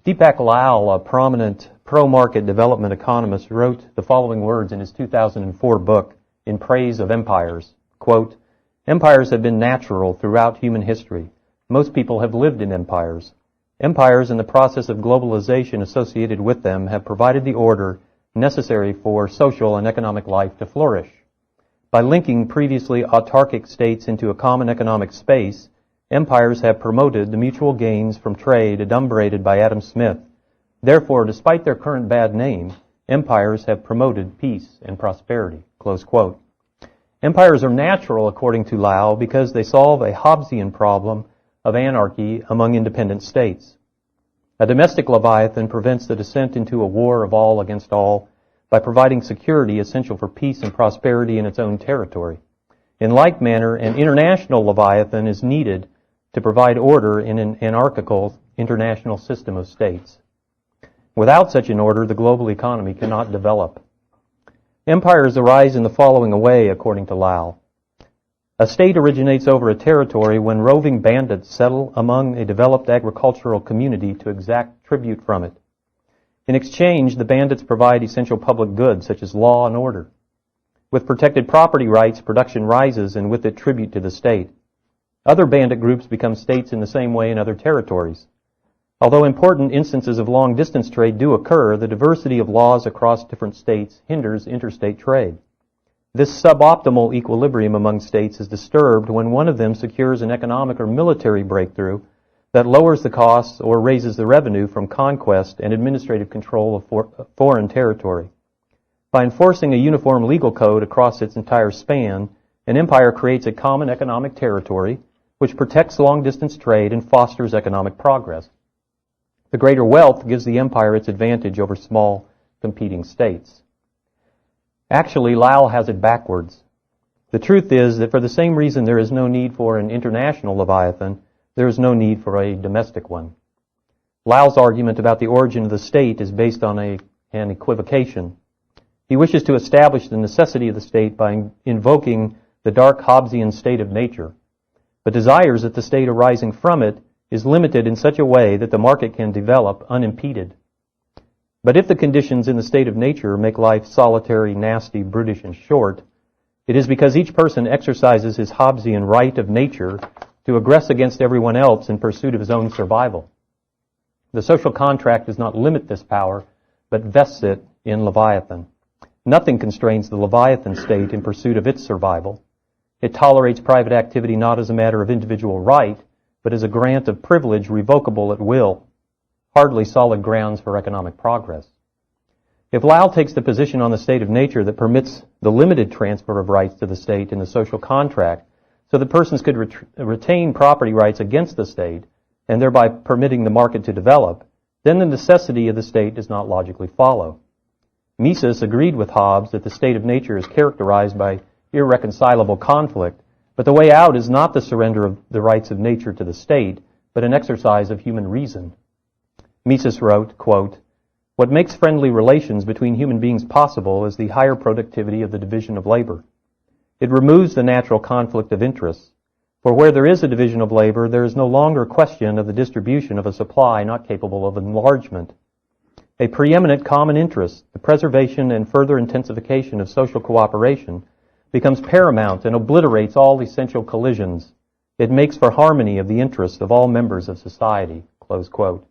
Deepak Lal, a prominent pro-market development economist, wrote the following words in his 2004 book in praise of empires. Quote, "Empires have been natural throughout human history. Most people have lived in empires. Empires and the process of globalization associated with them have provided the order necessary for social and economic life to flourish. By linking previously autarkic states into a common economic space, empires have promoted the mutual gains from trade adumbrated by Adam Smith. Therefore, despite their current bad name, empires have promoted peace and prosperity." Close quote. Empires are natural, according to Lau, because they solve a Hobbesian problem of anarchy among independent states. A domestic leviathan prevents the descent into a war of all against all by providing security essential for peace and prosperity in its own territory. In like manner, an international leviathan is needed to provide order in an anarchical international system of states. Without such an order, the global economy cannot develop. Empires arise in the following way, according to Lau. A state originates over a territory when roving bandits settle among a developed agricultural community to exact tribute from it. In exchange, the bandits provide essential public goods such as law and order. With protected property rights, production rises and with it tribute to the state. Other bandit groups become states in the same way in other territories. Although important instances of long-distance trade do occur, the diversity of laws across different states hinders interstate trade. This suboptimal equilibrium among states is disturbed when one of them secures an economic or military breakthrough that lowers the costs or raises the revenue from conquest and administrative control of foreign territory. By enforcing a uniform legal code across its entire span, an empire creates a common economic territory which protects long-distance trade and fosters economic progress. The greater wealth gives the empire its advantage over small competing states. Actually, Lau has it backwards. The truth is that for the same reason there is no need for an international leviathan, there is no need for a domestic one. Lau's argument about the origin of the state is based on an equivocation. He wishes to establish the necessity of the state by invoking the dark Hobbesian state of nature, but desires that the state arising from it is limited in such a way that the market can develop unimpeded. But if the conditions in the state of nature make life solitary, nasty, brutish, and short, it is because each person exercises his Hobbesian right of nature to aggress against everyone else in pursuit of his own survival. The social contract does not limit this power, but vests it in Leviathan. Nothing constrains the Leviathan state in pursuit of its survival. It tolerates private activity not as a matter of individual right, but as a grant of privilege revocable at will. Hardly solid grounds for economic progress. If Lau takes the position on the state of nature that permits the limited transfer of rights to the state in the social contract, so that persons could retain property rights against the state, and thereby permitting the market to develop, then the necessity of the state does not logically follow. Mises agreed with Hobbes that the state of nature is characterized by irreconcilable conflict, but the way out is not the surrender of the rights of nature to the state, but an exercise of human reason. Mises wrote, quote, "What makes friendly relations between human beings possible is the higher productivity of the division of labor. It removes the natural conflict of interests, for where there is a division of labor, there is no longer a question of the distribution of a supply not capable of enlargement. A preeminent common interest, the preservation and further intensification of social cooperation, becomes paramount and obliterates all essential collisions. It makes for harmony of the interests of all members of society." Close quote.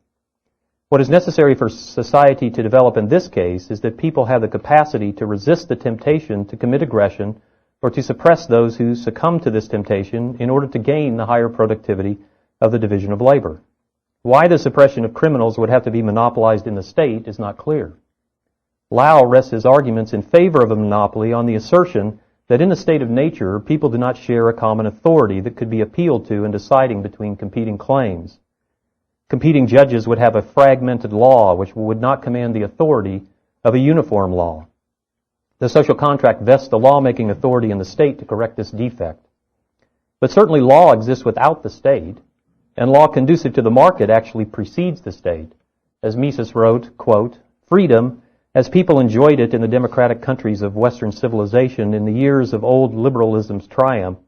What is necessary for society to develop in this case is that people have the capacity to resist the temptation to commit aggression or to suppress those who succumb to this temptation in order to gain the higher productivity of the division of labor. Why the suppression of criminals would have to be monopolized in the state is not clear. Lau rests his arguments in favor of a monopoly on the assertion that in the state of nature, people do not share a common authority that could be appealed to in deciding between competing claims. Competing judges would have a fragmented law which would not command the authority of a uniform law. The social contract vests the lawmaking authority in the state to correct this defect. But certainly law exists without the state, and law conducive to the market actually precedes the state. As Mises wrote, quote, "Freedom, as people enjoyed it in the democratic countries of Western civilization in the years of old liberalism's triumph,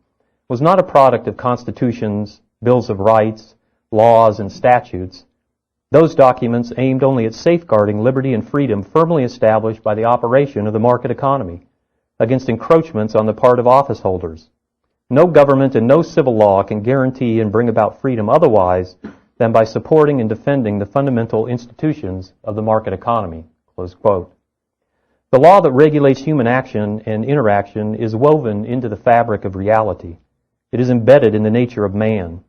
was not a product of constitutions, bills of rights, laws, and statutes. Those documents aimed only at safeguarding liberty and freedom firmly established by the operation of the market economy against encroachments on the part of office holders. No government and no civil law can guarantee and bring about freedom otherwise than by supporting and defending the fundamental institutions of the market economy." Close quote. The law that regulates human action and interaction is woven into the fabric of reality. It is embedded in the nature of man.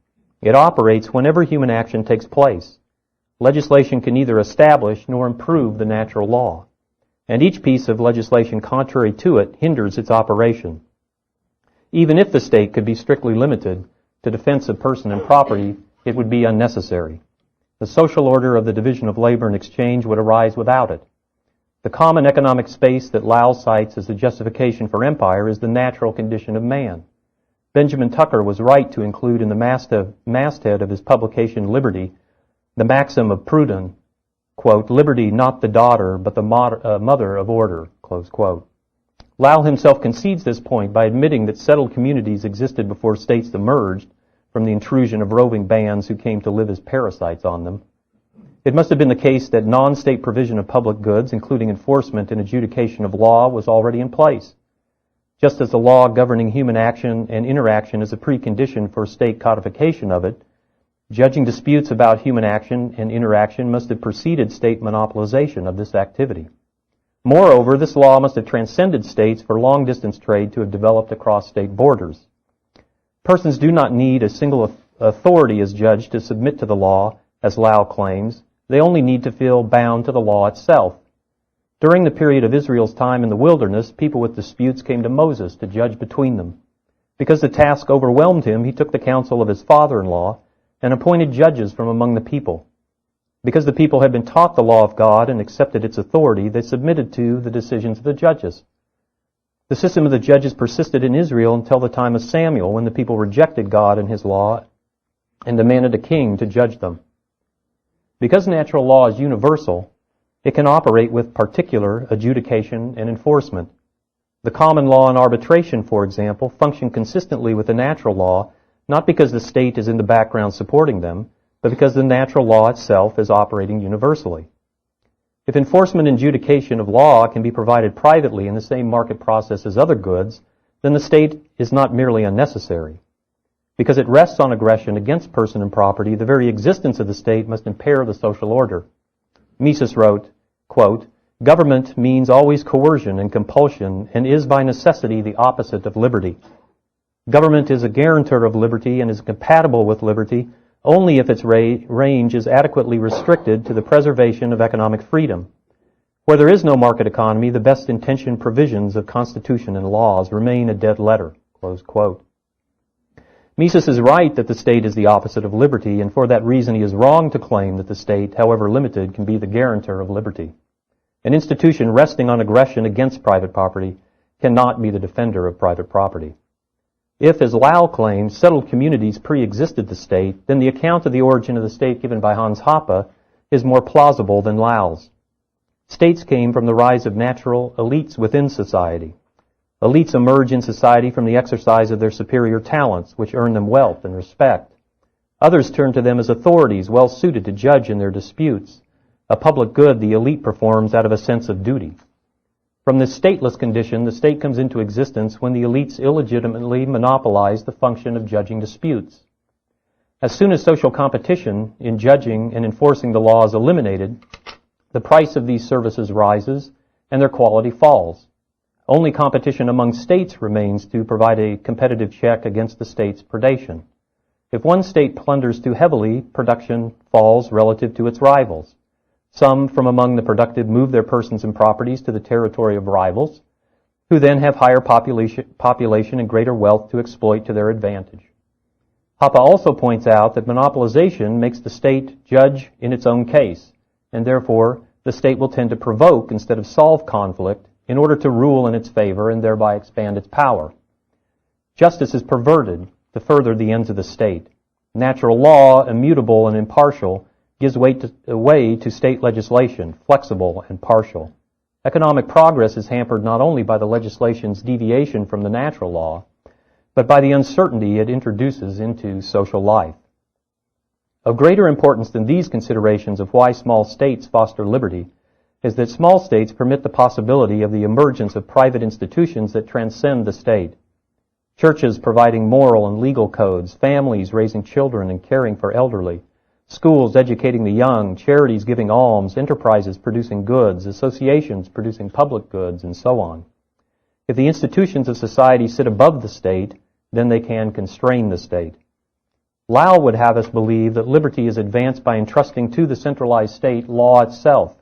It operates whenever human action takes place. Legislation can neither establish nor improve the natural law, and each piece of legislation contrary to it hinders its operation. Even if the state could be strictly limited to defense of person and property, it would be unnecessary. The social order of the division of labor and exchange would arise without it. The common economic space that Lau cites as the justification for empire is the natural condition of man. Benjamin Tucker was right to include in the masthead of his publication Liberty the maxim of Proudhon, quote, "Liberty not the daughter, but the mother of order," close quote. Lau himself concedes this point by admitting that settled communities existed before states emerged from the intrusion of roving bands who came to live as parasites on them. It must have been the case that non-state provision of public goods, including enforcement and adjudication of law, was already in place. Just as the law governing human action and interaction is a precondition for state codification of it, judging disputes about human action and interaction must have preceded state monopolization of this activity. Moreover, this law must have transcended states for long-distance trade to have developed across state borders. Persons do not need a single authority as judge to submit to the law, as Lau claims. They only need to feel bound to the law itself. During the period of Israel's time in the wilderness, people with disputes came to Moses to judge between them. Because the task overwhelmed him, he took the counsel of his father-in-law and appointed judges from among the people. Because the people had been taught the law of God and accepted its authority, they submitted to the decisions of the judges. The system of the judges persisted in Israel until the time of Samuel, when the people rejected God and his law and demanded a king to judge them. Because natural law is universal, it can operate with particular adjudication and enforcement. The common law and arbitration, for example, function consistently with the natural law, not because the state is in the background supporting them, but because the natural law itself is operating universally. If enforcement and adjudication of law can be provided privately in the same market process as other goods, then the state is not merely unnecessary. Because it rests on aggression against person and property, the very existence of the state must impair the social order. Mises wrote, quote, "Government means always coercion and compulsion and is by necessity the opposite of liberty. Government is a guarantor of liberty and is compatible with liberty only if its range is adequately restricted to the preservation of economic freedom. Where there is no market economy, the best intentioned provisions of Constitution and laws remain a dead letter." Close quote. Mises is right that the state is the opposite of liberty, and for that reason he is wrong to claim that the state, however limited, can be the guarantor of liberty. An institution resting on aggression against private property cannot be the defender of private property. If, as Lau claims, settled communities pre-existed the state, then the account of the origin of the state given by Hans Hoppe is more plausible than Lau's. States came from the rise of natural elites within society. Elites emerge in society from the exercise of their superior talents, which earn them wealth and respect. Others turn to them as authorities well suited to judge in their disputes, a public good the elite performs out of a sense of duty. From this stateless condition, the state comes into existence when the elites illegitimately monopolize the function of judging disputes. As soon as social competition in judging and enforcing the law is eliminated, the price of these services rises and their quality falls. Only competition among states remains to provide a competitive check against the state's predation. If one state plunders too heavily, production falls relative to its rivals. Some from among the productive move their persons and properties to the territory of rivals, who then have higher population and greater wealth to exploit to their advantage. Hoppe also points out that monopolization makes the state judge in its own case, and therefore the state will tend to provoke instead of solve conflict in order to rule in its favor and thereby expand its power. Justice is perverted to further the ends of the state. Natural law, immutable and impartial, gives way to state legislation, flexible and partial. Economic progress is hampered not only by the legislation's deviation from the natural law, but by the uncertainty it introduces into social life. Of greater importance than these considerations of why small states foster liberty is that small states permit the possibility of the emergence of private institutions that transcend the state. Churches providing moral and legal codes, families raising children and caring for elderly, schools educating the young, charities giving alms, enterprises producing goods, associations producing public goods, and so on. If the institutions of society sit above the state, then they can constrain the state. Lau would have us believe that liberty is advanced by entrusting to the centralized state law itself.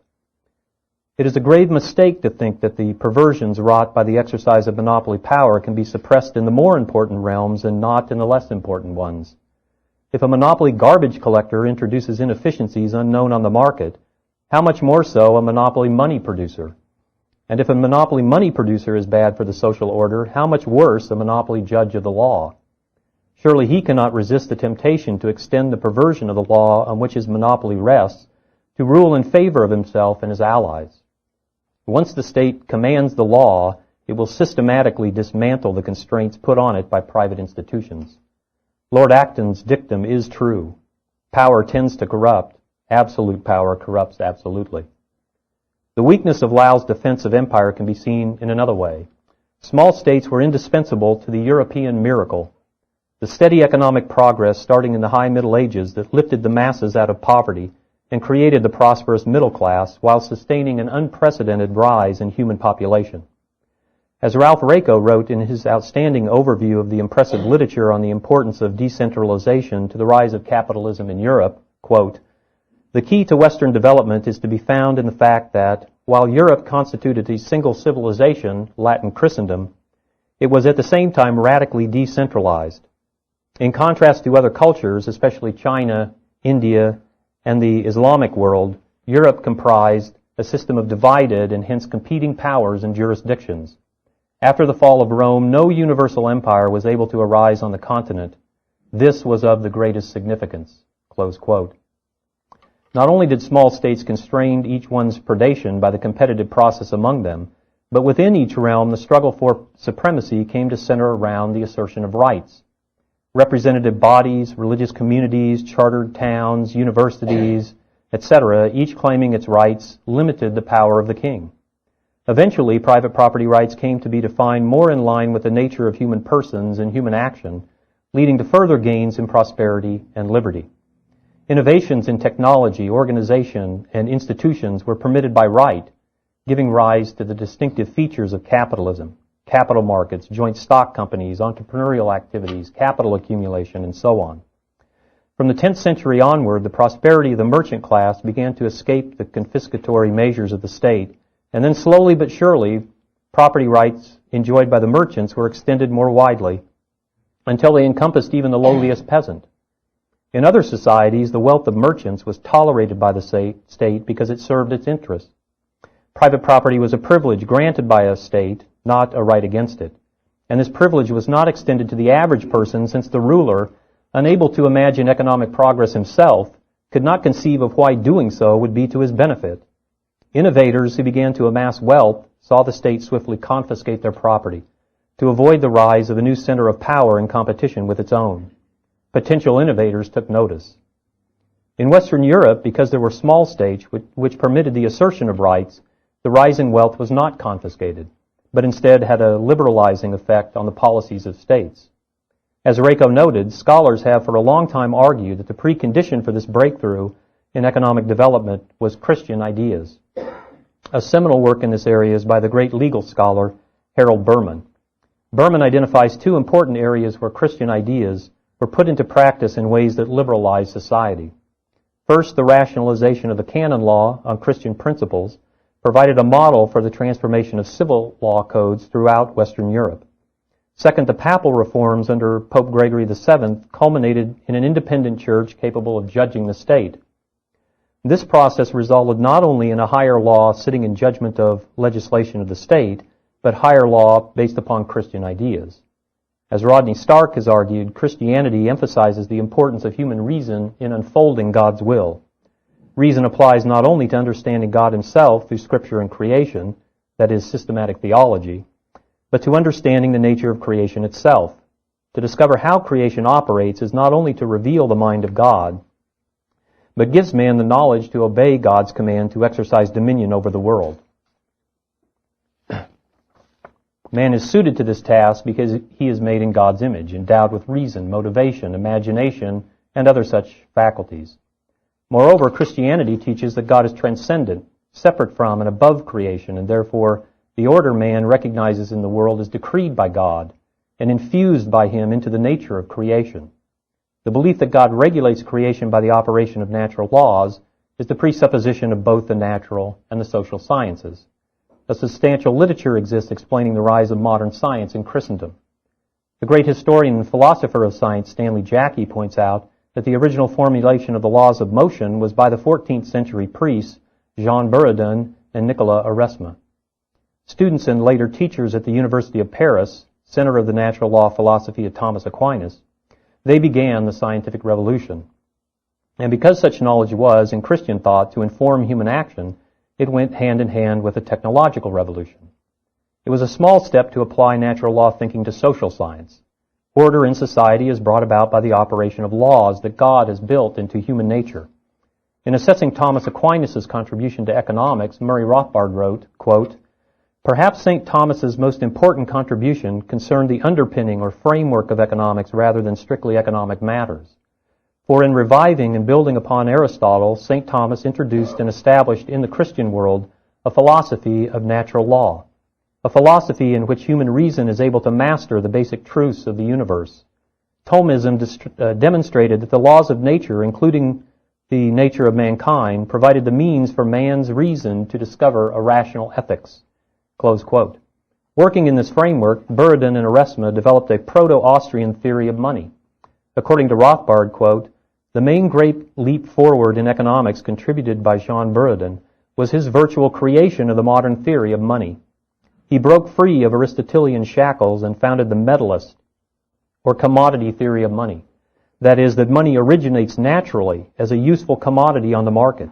It is a grave mistake to think that the perversions wrought by the exercise of monopoly power can be suppressed in the more important realms and not in the less important ones. If a monopoly garbage collector introduces inefficiencies unknown on the market, how much more so a monopoly money producer? And if a monopoly money producer is bad for the social order, how much worse a monopoly judge of the law? Surely he cannot resist the temptation to extend the perversion of the law on which his monopoly rests to rule in favor of himself and his allies. Once the state commands the law, it will systematically dismantle the constraints put on it by private institutions. Lord Acton's dictum is true. Power tends to corrupt. Absolute power corrupts absolutely. The weakness of Lau's defense of empire can be seen in another way. Small states were indispensable to the European miracle, the steady economic progress starting in the high Middle Ages that lifted the masses out of poverty and created the prosperous middle class while sustaining an unprecedented rise in human population. As Ralph Raico wrote in his outstanding overview of the impressive literature on the importance of decentralization to the rise of capitalism in Europe, quote, "The key to Western development is to be found in the fact that, while Europe constituted a single civilization, Latin Christendom, it was at the same time radically decentralized. In contrast to other cultures, especially China, India, and the Islamic world, Europe comprised a system of divided and hence competing powers and jurisdictions. After the fall of Rome, no universal empire was able to arise on the continent. This was of the greatest significance." Close quote. Not only did small states constrain each one's predation by the competitive process among them, but within each realm the struggle for supremacy came to center around the assertion of rights. Representative bodies, religious communities, chartered towns, universities, etc., each claiming its rights, limited the power of the king. Eventually, private property rights came to be defined more in line with the nature of human persons and human action, leading to further gains in prosperity and liberty. Innovations in technology, organization, and institutions were permitted by right, giving rise to the distinctive features of capitalism. Capital markets, joint stock companies, entrepreneurial activities, capital accumulation, and so on. From the 10th century onward, the prosperity of the merchant class began to escape the confiscatory measures of the state, and then slowly but surely, property rights enjoyed by the merchants were extended more widely until they encompassed even the lowliest peasant. In other societies, the wealth of merchants was tolerated by the state because it served its interests. Private property was a privilege granted by a state, not a right against it. And this privilege was not extended to the average person since the ruler, unable to imagine economic progress himself, could not conceive of why doing so would be to his benefit. Innovators who began to amass wealth saw the state swiftly confiscate their property to avoid the rise of a new center of power in competition with its own. Potential innovators took notice. In Western Europe, because there were small states which permitted the assertion of rights, the rise in wealth was not confiscated, but instead had a liberalizing effect on the policies of states. As Raico noted, scholars have for a long time argued that the precondition for this breakthrough in economic development was Christian ideas. A seminal work in this area is by the great legal scholar Harold Berman. Berman identifies two important areas where Christian ideas were put into practice in ways that liberalized society. First, the rationalization of the canon law on Christian principles provided a model for the transformation of civil law codes throughout Western Europe. Second, the papal reforms under Pope Gregory VII culminated in an independent church capable of judging the state. This process resulted not only in a higher law sitting in judgment of legislation of the state, but higher law based upon Christian ideas. As Rodney Stark has argued, Christianity emphasizes the importance of human reason in unfolding God's will. Reason applies not only to understanding God himself through Scripture and creation, that is, systematic theology, but to understanding the nature of creation itself. To discover how creation operates is not only to reveal the mind of God, but gives man the knowledge to obey God's command to exercise dominion over the world. Man is suited to this task because he is made in God's image, endowed with reason, motivation, imagination, and other such faculties. Moreover, Christianity teaches that God is transcendent, separate from and above creation, and therefore the order man recognizes in the world is decreed by God and infused by him into the nature of creation. The belief that God regulates creation by the operation of natural laws is the presupposition of both the natural and the social sciences. A substantial literature exists explaining the rise of modern science in Christendom. The great historian and philosopher of science, Stanley Jackie, points out that the original formulation of the laws of motion was by the 14th century priests Jean Buridan and Nicolas Oresme. Students and later teachers at the University of Paris, center of the natural law philosophy of Thomas Aquinas, they began the scientific revolution. And because such knowledge was, in Christian thought, to inform human action, it went hand in hand with a technological revolution. It was a small step to apply natural law thinking to social science. Order in society is brought about by the operation of laws that God has built into human nature. In assessing Thomas Aquinas' contribution to economics, Murray Rothbard wrote, quote, "Perhaps St. Thomas's most important contribution concerned the underpinning or framework of economics rather than strictly economic matters. For in reviving and building upon Aristotle, St. Thomas introduced and established in the Christian world a philosophy of natural law, a philosophy in which human reason is able to master the basic truths of the universe. Thomism demonstrated that the laws of nature, including the nature of mankind, provided the means for man's reason to discover a rational ethics." Close quote. Working in this framework, Buridan and Oresme developed a proto-Austrian theory of money. According to Rothbard, quote, "The main great leap forward in economics contributed by Jean Buridan was his virtual creation of the modern theory of money. He broke free of Aristotelian shackles and founded the medalist, or commodity theory of money. That is, that money originates naturally as a useful commodity on the market,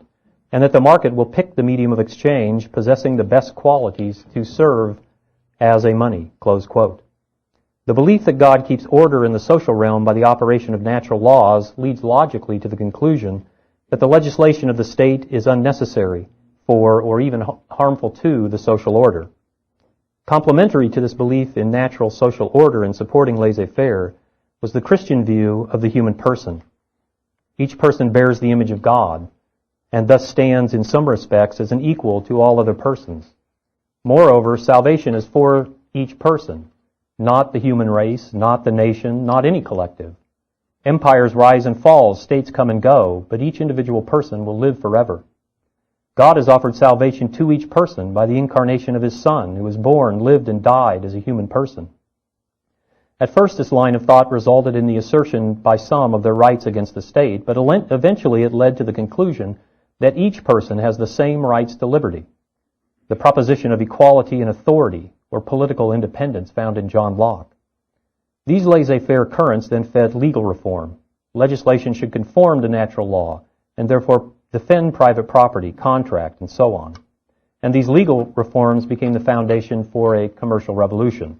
and that the market will pick the medium of exchange possessing the best qualities to serve as a money." Close quote. The belief that God keeps order in the social realm by the operation of natural laws leads logically to the conclusion that the legislation of the state is unnecessary for or even harmful to the social order. Complementary to this belief in natural social order and supporting laissez-faire was the Christian view of the human person. Each person bears the image of God, and thus stands in some respects as an equal to all other persons. Moreover, salvation is for each person, not the human race, not the nation, not any collective. Empires rise and fall, states come and go, but each individual person will live forever. God has offered salvation to each person by the incarnation of His Son, who was born, lived, and died as a human person. At first, this line of thought resulted in the assertion by some of their rights against the state, but eventually it led to the conclusion that each person has the same rights to liberty. The proposition of equality and authority, or political independence, found in John Locke. These laissez-faire currents then fed legal reform. Legislation should conform to natural law, and therefore defend private property, contract, and so on. And these legal reforms became the foundation for a commercial revolution.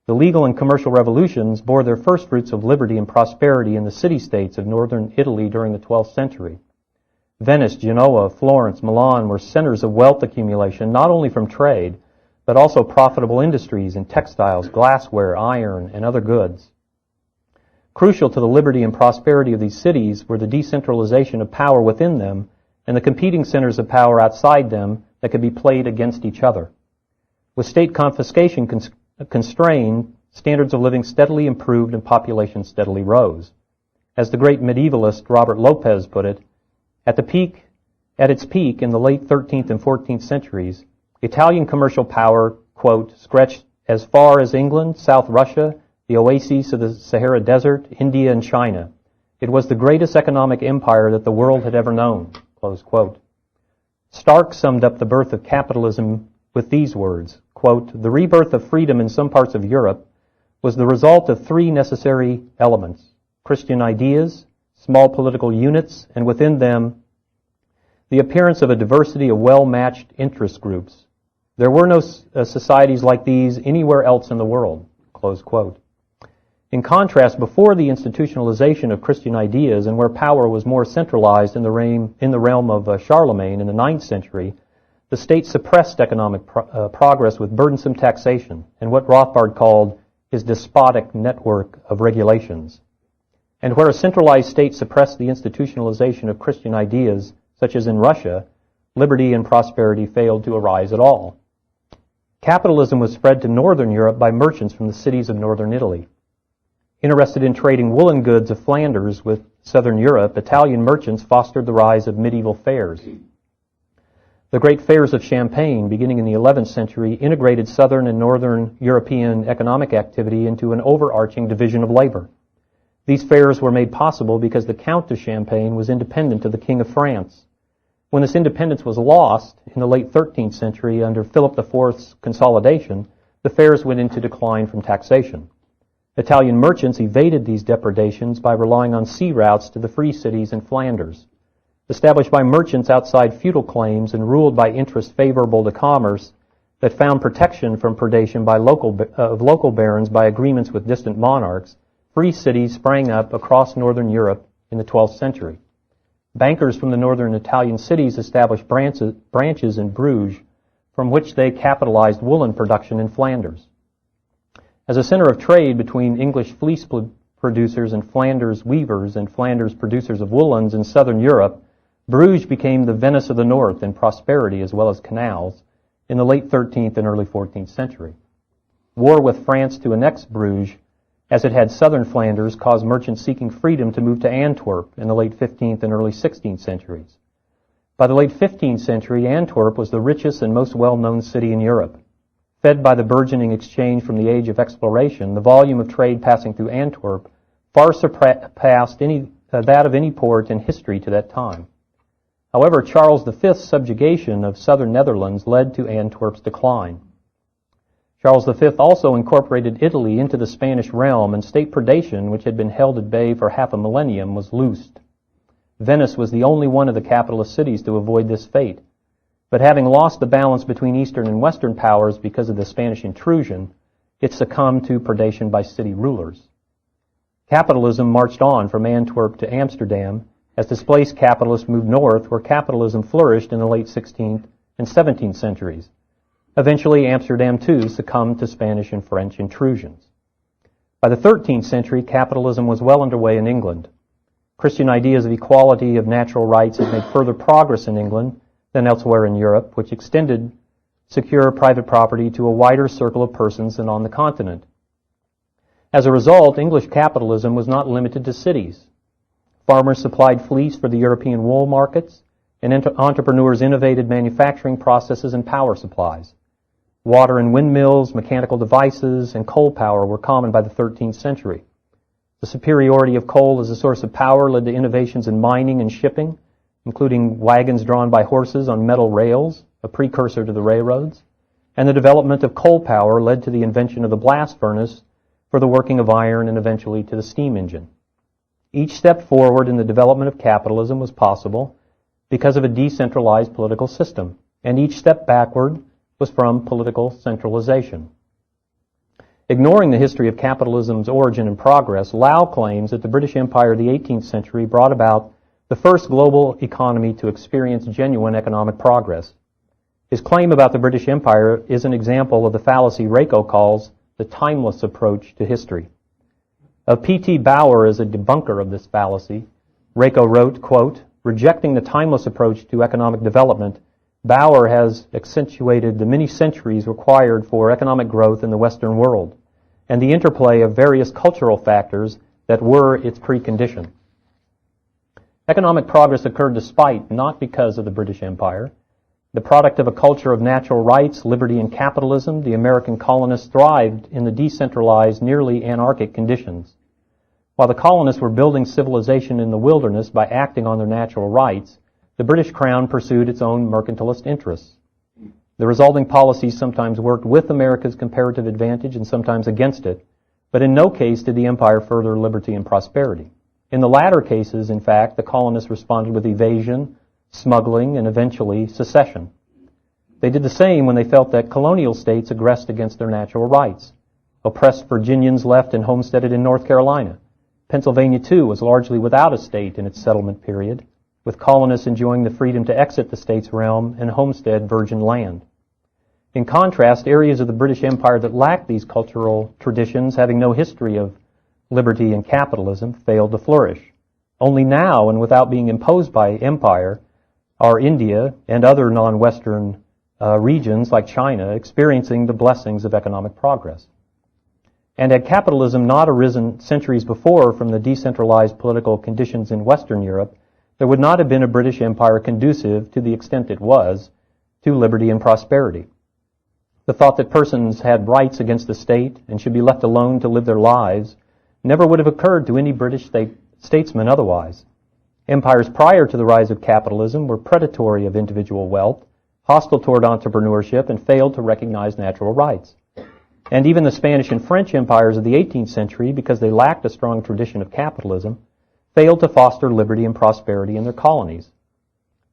The legal and commercial revolutions bore their first fruits of liberty and prosperity in the city-states of northern Italy during the 12th century. Venice, Genoa, Florence, Milan were centers of wealth accumulation, not only from trade, but also profitable industries in textiles, glassware, iron, and other goods. Crucial to the liberty and prosperity of these cities were the decentralization of power within them and the competing centers of power outside them that could be played against each other. With state confiscation constrained, standards of living steadily improved and population steadily rose. As the great medievalist Robert Lopez put it, at its peak in the late 13th and 14th centuries, Italian commercial power, quote, stretched as far as England, South Russia, the oases of the Sahara Desert, India, and China. It was the greatest economic empire that the world had ever known, close quote. Stark summed up the birth of capitalism with these words, quote, "The rebirth of freedom in some parts of Europe was the result of three necessary elements: Christian ideas, small political units, and within them, the appearance of a diversity of well-matched interest groups. There were no societies like these anywhere else in the world," close quote. In contrast, before the institutionalization of Christian ideas and where power was more centralized in the realm of Charlemagne in the 9th century, the state suppressed economic progress with burdensome taxation and what Rothbard called his despotic network of regulations. And where a centralized state suppressed the institutionalization of Christian ideas, such as in Russia, liberty and prosperity failed to arise at all. Capitalism was spread to northern Europe by merchants from the cities of northern Italy. Interested in trading woolen goods of Flanders with southern Europe, Italian merchants fostered the rise of medieval fairs. The great fairs of Champagne, beginning in the 11th century, integrated southern and northern European economic activity into an overarching division of labor. These fairs were made possible because the Count of Champagne was independent of the King of France. When this independence was lost in the late 13th century under Philip IV's consolidation, the fairs went into decline from taxation. Italian merchants evaded these depredations by relying on sea routes to the free cities in Flanders. Established by merchants outside feudal claims and ruled by interests favorable to commerce that found protection from predation by local barons by agreements with distant monarchs, free cities sprang up across northern Europe in the 12th century. Bankers from the northern Italian cities established branches in Bruges, from which they capitalized woolen production in Flanders. As a center of trade between English fleece producers and Flanders weavers and Flanders producers of woolens in southern Europe, Bruges became the Venice of the north in prosperity as well as canals in the late 13th and early 14th century. War with France to annex Bruges, as it had southern Flanders, caused merchants seeking freedom to move to Antwerp in the late 15th and early 16th centuries. By the late 15th century, Antwerp was the richest and most well-known city in Europe. Fed by the burgeoning exchange from the age of exploration, the volume of trade passing through Antwerp far surpassed that of any port in history to that time. However, Charles V's subjugation of southern Netherlands led to Antwerp's decline. Charles V also incorporated Italy into the Spanish realm, and state predation, which had been held at bay for half a millennium, was loosed. Venice was the only one of the capitalist cities to avoid this fate. But having lost the balance between Eastern and Western powers because of the Spanish intrusion, it succumbed to predation by city rulers. Capitalism marched on from Antwerp to Amsterdam as displaced capitalists moved north, where capitalism flourished in the late 16th and 17th centuries. Eventually, Amsterdam too succumbed to Spanish and French intrusions. By the 13th century, capitalism was well underway in England. Christian ideas of equality of natural rights had made further progress in England than elsewhere in Europe, which extended secure private property to a wider circle of persons than on the continent. As a result, English capitalism was not limited to cities. Farmers supplied fleece for the European wool markets, and entrepreneurs innovated manufacturing processes and power supplies. Water and windmills, mechanical devices, and coal power were common by the 13th century. The superiority of coal as a source of power led to innovations in mining and shipping, including wagons drawn by horses on metal rails, a precursor to the railroads, and the development of coal power led to the invention of the blast furnace for the working of iron and eventually to the steam engine. Each step forward in the development of capitalism was possible because of a decentralized political system, and each step backward was from political centralization. Ignoring the history of capitalism's origin and progress, Lau claims that the British Empire of the 18th century brought about the first global economy to experience genuine economic progress. His claim about the British Empire is an example of the fallacy Rako calls the timeless approach to history. Of P.T. Bauer as a debunker of this fallacy, Rako wrote, quote, "Rejecting the timeless approach to economic development, Bauer has accentuated the many centuries required for economic growth in the Western world and the interplay of various cultural factors that were its precondition." Economic progress occurred despite, not because of the British Empire. The product of a culture of natural rights, liberty, and capitalism, the American colonists thrived in the decentralized, nearly anarchic conditions. While the colonists were building civilization in the wilderness by acting on their natural rights, the British Crown pursued its own mercantilist interests. The resulting policies sometimes worked with America's comparative advantage and sometimes against it, but in no case did the empire further liberty and prosperity. In the latter cases, in fact, the colonists responded with evasion, smuggling, and eventually secession. They did the same when they felt that colonial states aggressed against their natural rights. Oppressed Virginians left and homesteaded in North Carolina. Pennsylvania, too, was largely without a state in its settlement period, with colonists enjoying the freedom to exit the state's realm and homestead virgin land. In contrast, areas of the British Empire that lacked these cultural traditions, having no history of liberty and capitalism, failed to flourish. Only now, and without being imposed by empire, are India and other non-Western regions like China experiencing the blessings of economic progress. And had capitalism not arisen centuries before from the decentralized political conditions in Western Europe, there would not have been a British Empire conducive, to the extent it was, to liberty and prosperity. The thought that persons had rights against the state and should be left alone to live their lives never would have occurred to any British statesman otherwise. Empires prior to the rise of capitalism were predatory of individual wealth, hostile toward entrepreneurship, and failed to recognize natural rights. And even the Spanish and French empires of the 18th century, because they lacked a strong tradition of capitalism, failed to foster liberty and prosperity in their colonies.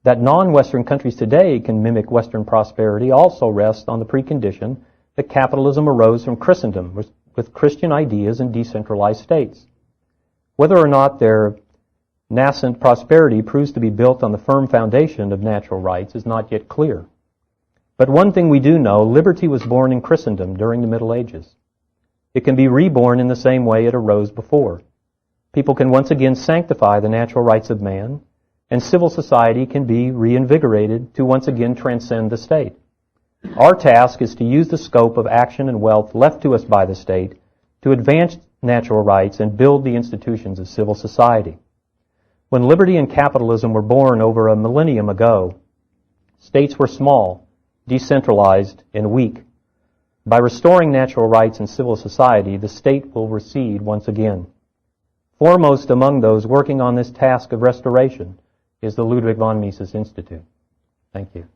That non-Western countries today can mimic Western prosperity also rests on the precondition that capitalism arose from Christendom with Christian ideas and decentralized states. Whether or not their nascent prosperity proves to be built on the firm foundation of natural rights is not yet clear. But one thing we do know, liberty was born in Christendom during the Middle Ages. It can be reborn in the same way it arose before. People can once again sanctify the natural rights of man, and civil society can be reinvigorated to once again transcend the state. Our task is to use the scope of action and wealth left to us by the state to advance natural rights and build the institutions of civil society. When liberty and capitalism were born over a millennium ago, states were small, decentralized, and weak. By restoring natural rights and civil society, the state will recede once again. Foremost among those working on this task of restoration is the Ludwig von Mises Institute. Thank you.